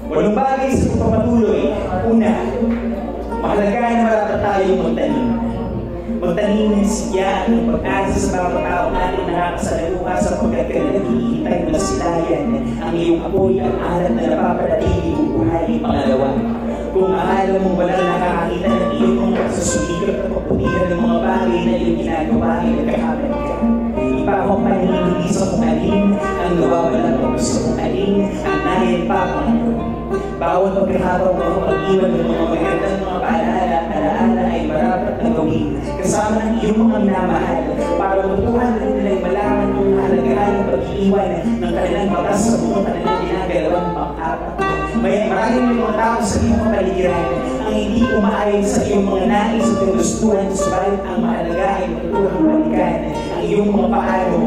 Walong bagay sa pagpapatuloy. Una, mahalaga na marata tayong magtanim. Magtanim ng siya ng pag-asa sa bawat tao natin nakakasalamuha sapagkat ka na naghihintay mo na silayan ang iyong apoy at alat na napapanatili mong buhay. Pangalawa, kung akala mong walang nakakakita ng iyong mga susumikap at pagputihan ng mga bagay na iyong ginagawa ay nagkakamali ka. Iba akong paningin sa kung alin ang nawawala kung gusto kong alin ang nahin pa Panginoon. Bawat pagkakataon mo pag-iwan ng mga magandang mga alaala ay marapat na gawin kasama ng iyong mga minamahal para matutuhan na nilang malaman kung mahalagaan ng pag-iiwan ng kanilang batas sa buong kanilang ginagawang pang-apat. Maraming mga tao sa iyong kapaligiran ang hindi umaayon sa iyong mga nais at gustuhan, subalit ang mahalaga ay matutuhan balikan ang iyong mga paano,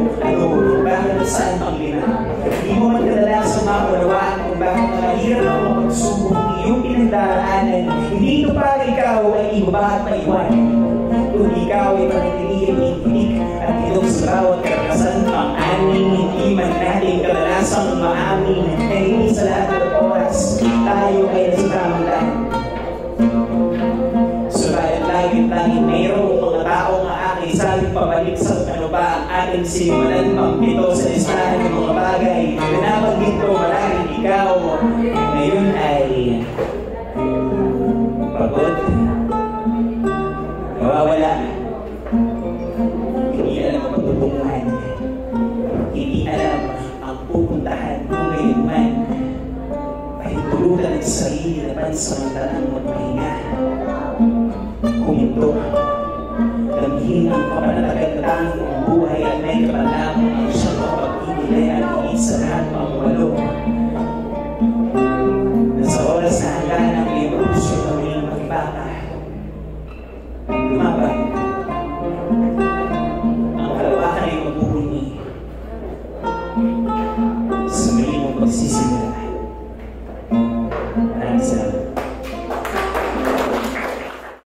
bakit at saan pang lina. Hindi mo man kadalasan maunawaan kung bakit mahirap ang mga pagsubok ng iyong pinagdaraanan. Hindi ito para ikaw ay ibaba at maiwan. Kung ikaw ay panatilihin, ikinig at ilong sa bawat karakasan pang-aning, hindi man natin kadalasang maamin na hindi sa lahat ng oras tayo ay nasa tamang daan. Subalit laging mayroong mga tao nga aking sabing pabalik sa ano ba ang ating sinimulan pang-pito sa listahan ng mga bagay na nabanggit ko maraming ikaw ngayon ay pagod, nawawala, hindi alam ang pagtutunguhan, hindi alam ang pupuntahan kung ngayon man ay tulutan ang sarili na pansamantalang magpahinga. Kuminto, damhin ang kapanatagal ng buhay at may kapalaman ang siyang kapag-ibigay at higit sa lahat pang walo. Sa oras na hanggang ang iyong puso kaming makibaka, lumabay ang kalawakan ay magbubunyi sa muli mong pagsisimula.